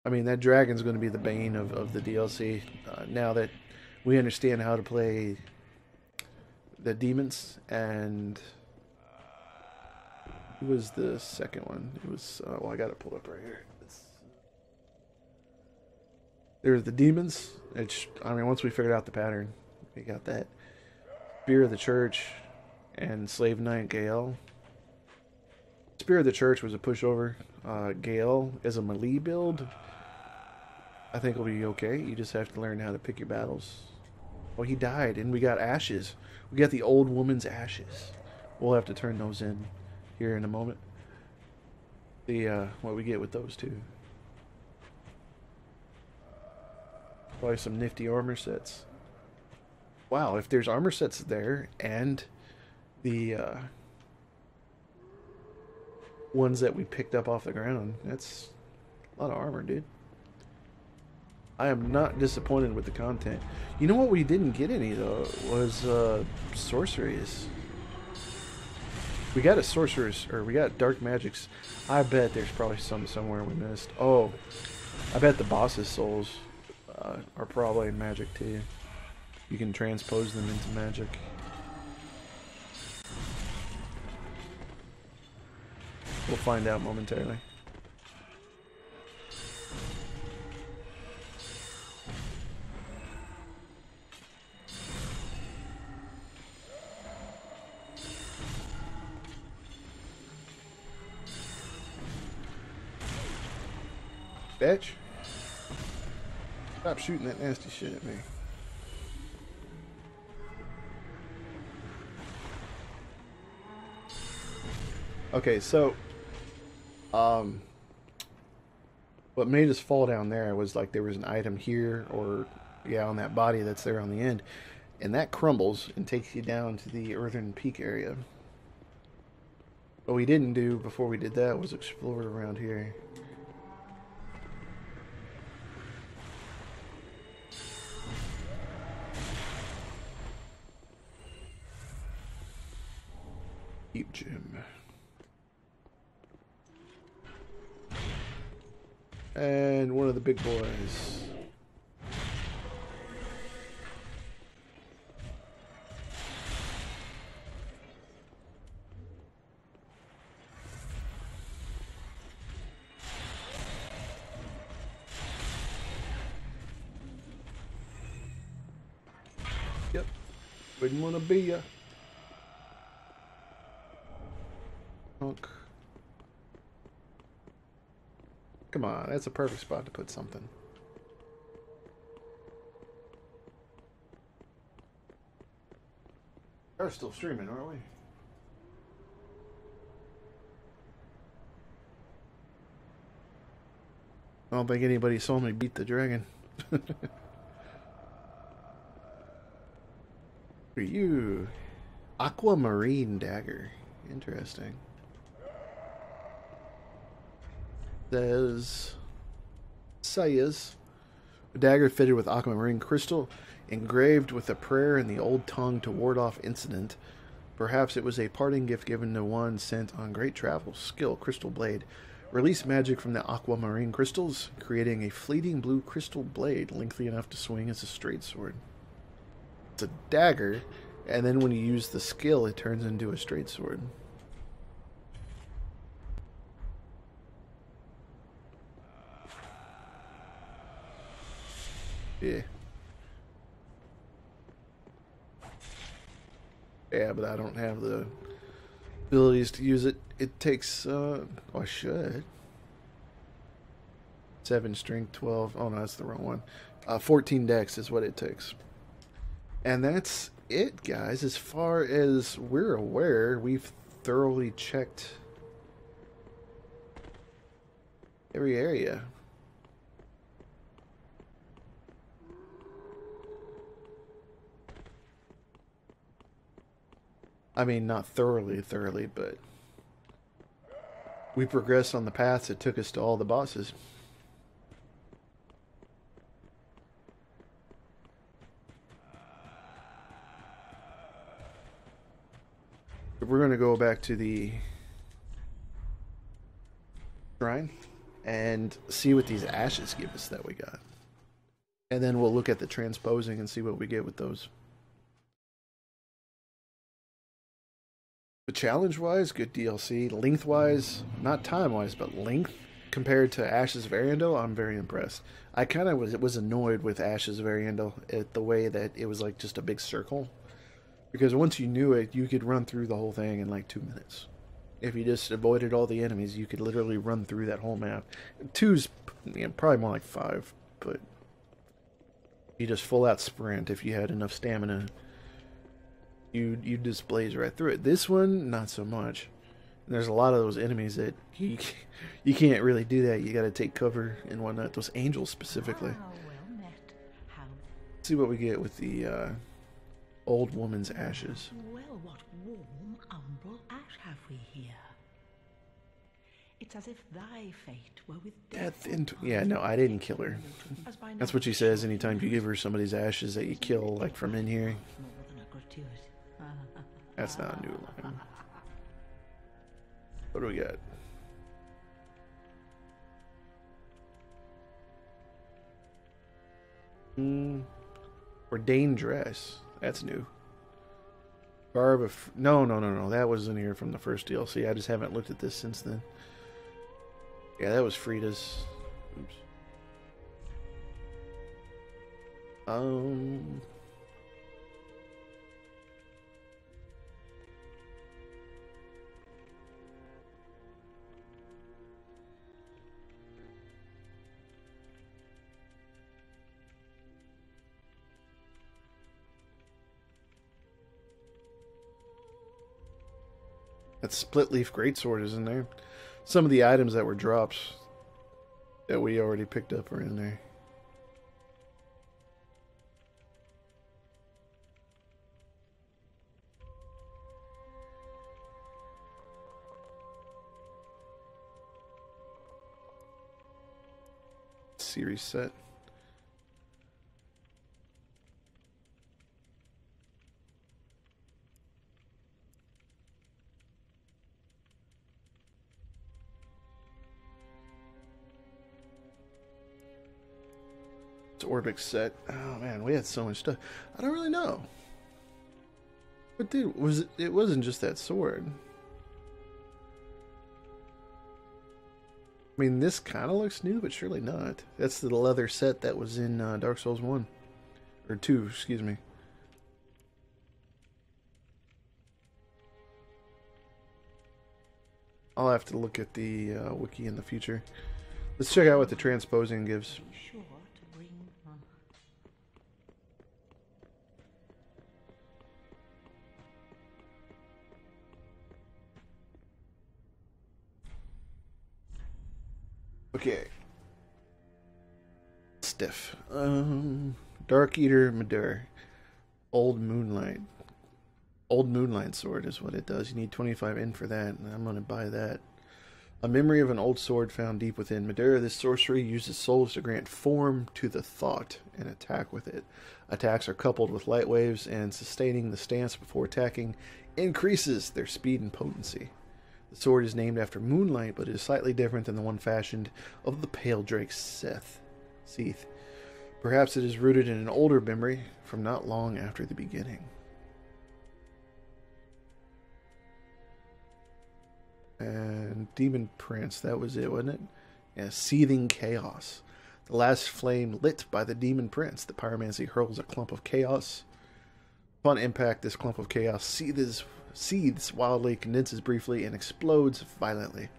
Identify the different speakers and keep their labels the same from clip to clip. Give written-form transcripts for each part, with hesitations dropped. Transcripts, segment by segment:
Speaker 1: I mean, that dragon's going to be the bane of the DLC. Now that we understand how to play the demons, and who was the second one? It was, well, I got it pulled up right here. There's the demons. I mean, once we figured out the pattern, we got that. Spear of the Church and Slave Knight Gale. Spear of the Church was a pushover. Gale is a melee build. I think it'll be okay. You just have to learn how to pick your battles. Oh, he died, and we got ashes. We got the old woman's ashes. We'll have to turn those in here in a moment. The what we get with those two. Probably some nifty armor sets. Wow, if there's armor sets there and the ones that we picked up off the ground, that's a lot of armor, dude. I am not disappointed with the content. You know what we didn't get any though was sorceries. We got a sorcerer's, or we got dark magics. I bet there's probably some somewhere we missed. Oh, I bet the boss's souls are probably in magic too. You can transpose them into magic. We'll find out momentarily. Bitch. Stop shooting that nasty shit at me. Okay, so what made us fall down there was like there was an item here, or yeah, on that body that's there on the end, and that crumbles and takes you down to the earthen peak area. What we didn't do before we did that was explore around here. Keep Jim. And one of the big boys. Yep. Wouldn't want to be ya. Honk. Come on, that's a perfect spot to put something. We're still streaming, aren't we? I don't think anybody saw me beat the dragon. For you, aquamarine dagger. Interesting. Says a dagger fitted with aquamarine crystal, engraved with a prayer in the old tongue to ward off incident. Perhaps it was a parting gift given to one sent on great travel. Skill, crystal blade. Release magic from the aquamarine crystals, creating a fleeting blue crystal blade lengthy enough to swing as a straight sword. It's a dagger, and then when you use the skill, it turns into a straight sword. Yeah. Yeah, but I don't have the abilities to use it. It takes, oh, I should. 7 strength, 12. Oh, no, that's the wrong one. 14 dex is what it takes. And that's it, guys. As far as we're aware, we've thoroughly checked every area. I mean, not thoroughly, but we progressed on the paths that took us to all the bosses. We're going to go back to the shrine and see what these ashes give us that we got. And then we'll look at the transposing and see what we get with those. But challenge-wise, good DLC. Length-wise, not time-wise, but length compared to Ashes of Ariandel, I'm very impressed. I kind of was annoyed with Ashes of Ariandel at the way that it was like just a big circle. Because once you knew it, you could run through the whole thing in like 2 minutes. If you just avoided all the enemies, you could literally run through that whole map. 2's probably more like 5, but you just full out sprint if you had enough stamina. You just blaze right through it. This one, not so much. And there's a lot of those enemies that you can't really do that. You got to take cover and whatnot. Those angels specifically. Let's see what we get with the old woman's ashes.
Speaker 2: Well, what warm, umbral ash have we here? It's as if thy fate were with death.
Speaker 1: Yeah, no, I didn't kill her. That's what she says anytime you give her somebody's ashes that you kill, like from in here. That's not a new line. What do we got? Ordained dress. That's new. Barb of... No. That was in here from the first DLC. I just haven't looked at this since then. Yeah, that was Frida's. Oops. That split leaf greatsword is in there. Some of the items that were drops that we already picked up are in there. Series set. Orbic set. Oh man, we had so much stuff. I don't really know. But dude, it wasn't just that sword. I mean, this kind of looks new, but surely not. That's the leather set that was in Dark Souls 1. Or 2, excuse me. I'll have to look at the wiki in the future. Let's check out what the transposing gives.
Speaker 2: Sure.
Speaker 1: Okay. Stiff. Dark Eater Madur. Old Moonlight. Old Moonlight sword is what it does. You need 25 in for that, and I'm going to buy that. A memory of an old sword found deep within Madur. This sorcery uses souls to grant form to the thought and attack with it. Attacks are coupled with light waves, and sustaining the stance before attacking increases their speed and potency. The sword is named after Moonlight, but is slightly different than the one fashioned of the Pale Drake Seath. Perhaps it is rooted in an older memory from not long after the beginning. And Demon Prince, that was it, wasn't it? Yeah, Seething Chaos. The last flame lit by the Demon Prince. The pyromancy hurls a clump of chaos. Upon impact, this clump of chaos seethes wildly, condenses briefly, and explodes violently.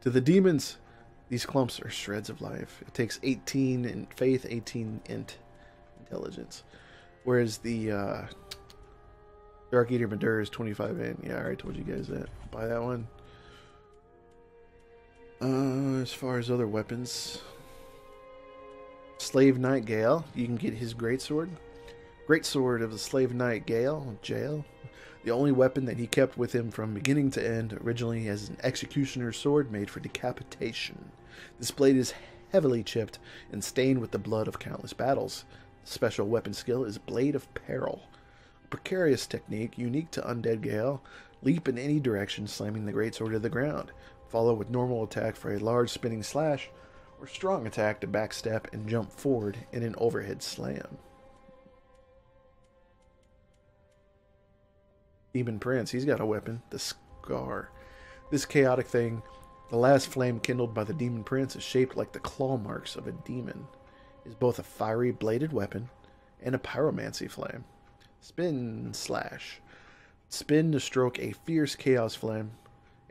Speaker 1: To the demons, these clumps are shreds of life. It takes 18 in faith, 18 int intelligence. Whereas the Dark Eater Madur is 25 in. Yeah, I already told you guys that. Buy that one. As far as other weapons, Slave Knight Gale, you can get his greatsword. Greatsword of the Slave Knight Gale, the only weapon that he kept with him from beginning to end, originally as an executioner's sword made for decapitation. This blade is heavily chipped and stained with the blood of countless battles. The special weapon skill is Blade of Peril. A precarious technique unique to Undead Gale. Leap in any direction, slamming the greatsword to the ground. Follow with normal attack for a large spinning slash, or strong attack to backstep and jump forward in an overhead slam. Demon Prince, he's got a weapon, the Scar. This chaotic thing, the last flame kindled by the Demon Prince, is shaped like the claw marks of a demon. It is both a fiery bladed weapon and a pyromancy flame. Spin slash. Spin to stroke a fierce chaos flame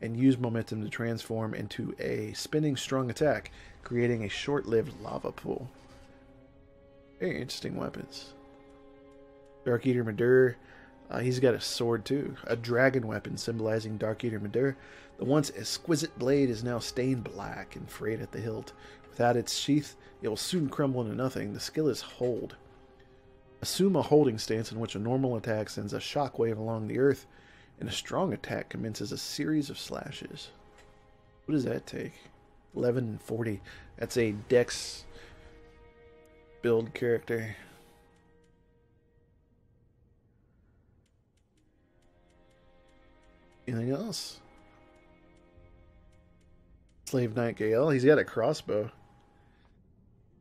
Speaker 1: and use momentum to transform into a spinning strong attack, creating a short-lived lava pool. Very interesting weapons. Dark Eater Madur, he's got a sword too, a dragon weapon symbolizing Dark Eater Madur. The once exquisite blade is now stained black and frayed at the hilt. Without its sheath, it will soon crumble into nothing. The skill is Hold. Assume a holding stance in which a normal attack sends a shockwave along the earth, and a strong attack commences a series of slashes. What does that take? 11 and 40. That's a Dex build character. Anything else? Slave Knight Gale. He's got a crossbow.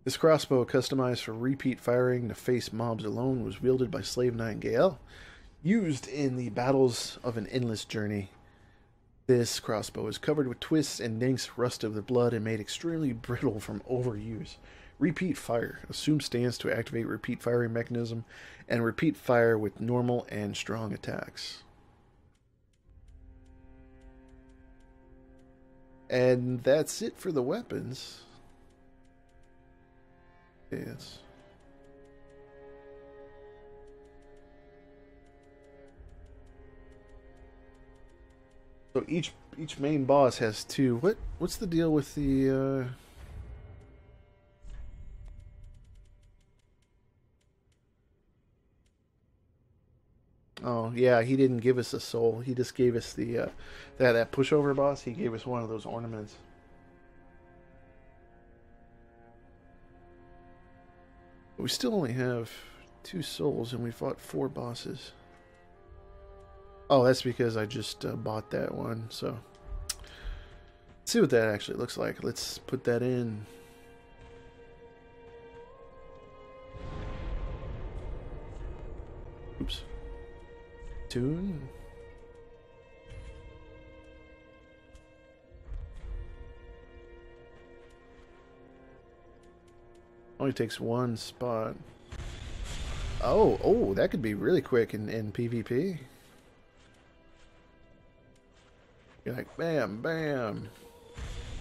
Speaker 1: This crossbow, customized for repeat firing to face mobs alone, was wielded by Slave Knight Gale, used in the Battles of an Endless Journey. This crossbow is covered with twists and dinks, rust of the blood, and made extremely brittle from overuse. Repeat fire. Assume stance to activate repeat firing mechanism, and repeat fire with normal and strong attacks. And that's it for the weapons. Yes. So each main boss has two. What's the deal with the Oh, yeah, he didn't give us a soul. He just gave us the that pushover boss. He gave us one of those ornaments. We still only have 2 souls, and we fought 4 bosses. Oh, that's because I just bought that one. So, let's see what that actually looks like. Let's put that in. Oops. Tune. Only takes 1 spot. Oh, that could be really quick in PvP. You're like, bam, bam.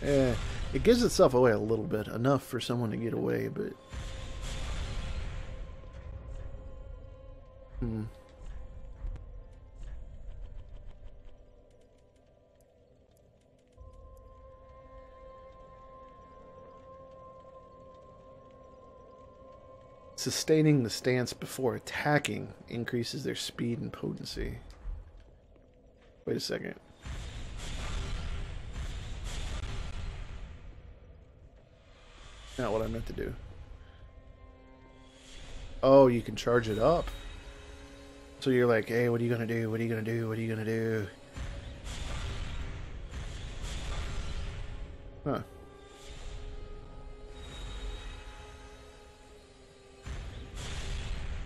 Speaker 1: Yeah, it gives itself away a little bit. Enough for someone to get away, but... Sustaining the stance before attacking increases their speed and potency. Wait a second. Not what I meant to do. Oh, you can charge it up. So you're like, hey, what are you gonna do? What are you gonna do? What are you gonna do? Huh.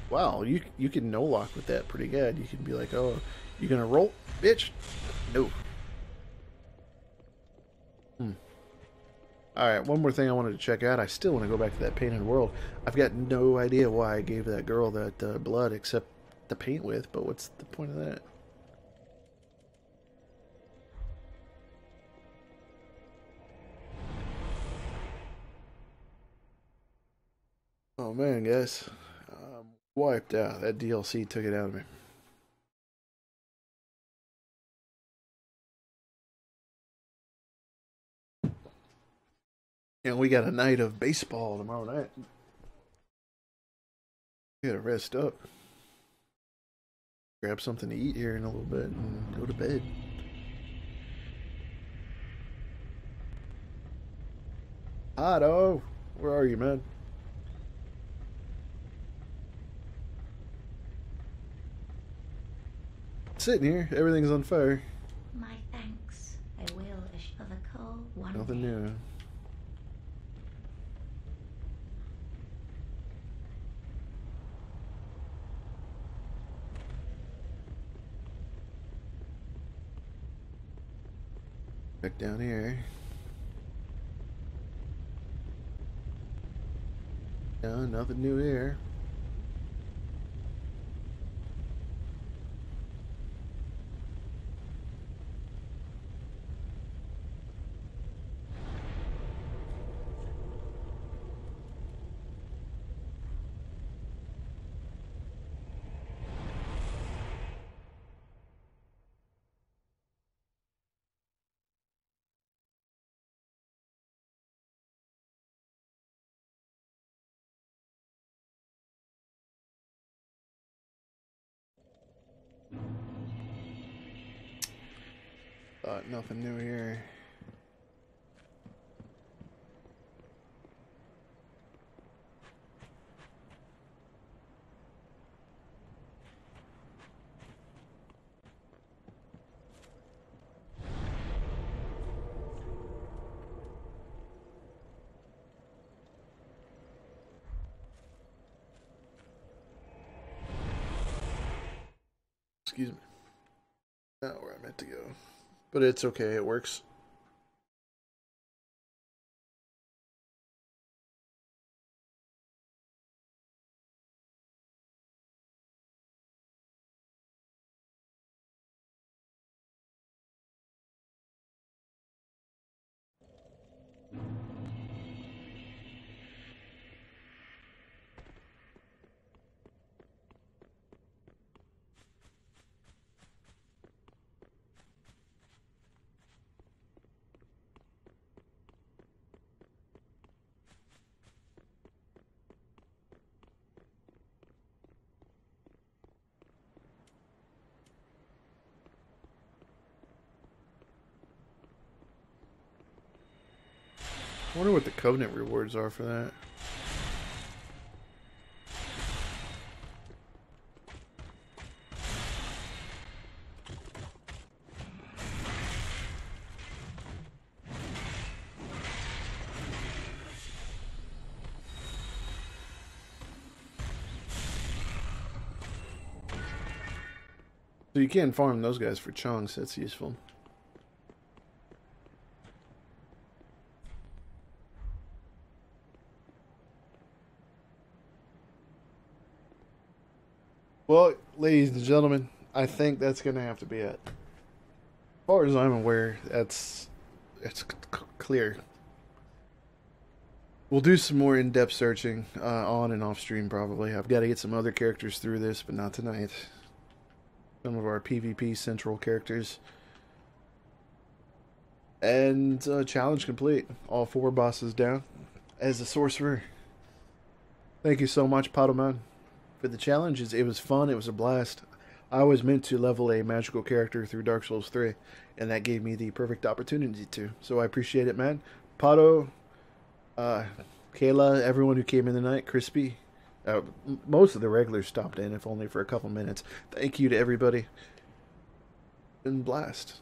Speaker 1: Wow, you can no lock with that pretty good. You can be like, oh, you gonna roll, bitch? No. Alright, one more thing I wanted to check out. I still want to go back to that painted world. I've got no idea why I gave that girl that blood except to paint with, but what's the point of that? Oh man, guys. Wiped out. That DLC took it out of me. And we got a night of baseball tomorrow night. We gotta rest up. Grab something to eat here in a little bit and go to bed. Otto, where are you, man? Sitting here, everything's on fire.
Speaker 2: My thanks. I will assure the coal one
Speaker 1: Nothing
Speaker 2: day.
Speaker 1: new. Check down here. No, nothing new here. Nothing new here. Excuse me. Not where I meant to go. But it's okay, it works. I wonder what the Covenant rewards are for that. So you can farm those guys for chunks, that's useful. Well, ladies and gentlemen, I think that's going to have to be it. As far as I'm aware, it's clear. We'll do some more in-depth searching on and off stream probably. I've got to get some other characters through this, but not tonight. Some of our PvP central characters. And challenge complete. All 4 bosses down as a sorcerer. Thank you so much, Padoman, for the challenges. It was fun. It was a blast. I was meant to level a magical character through Dark Souls 3, and that gave me the perfect opportunity to. So I appreciate it, man. Pado, Kayla, everyone who came in tonight, Crispy. Most of the regulars stopped in, if only for a couple minutes. Thank you to everybody. And blast.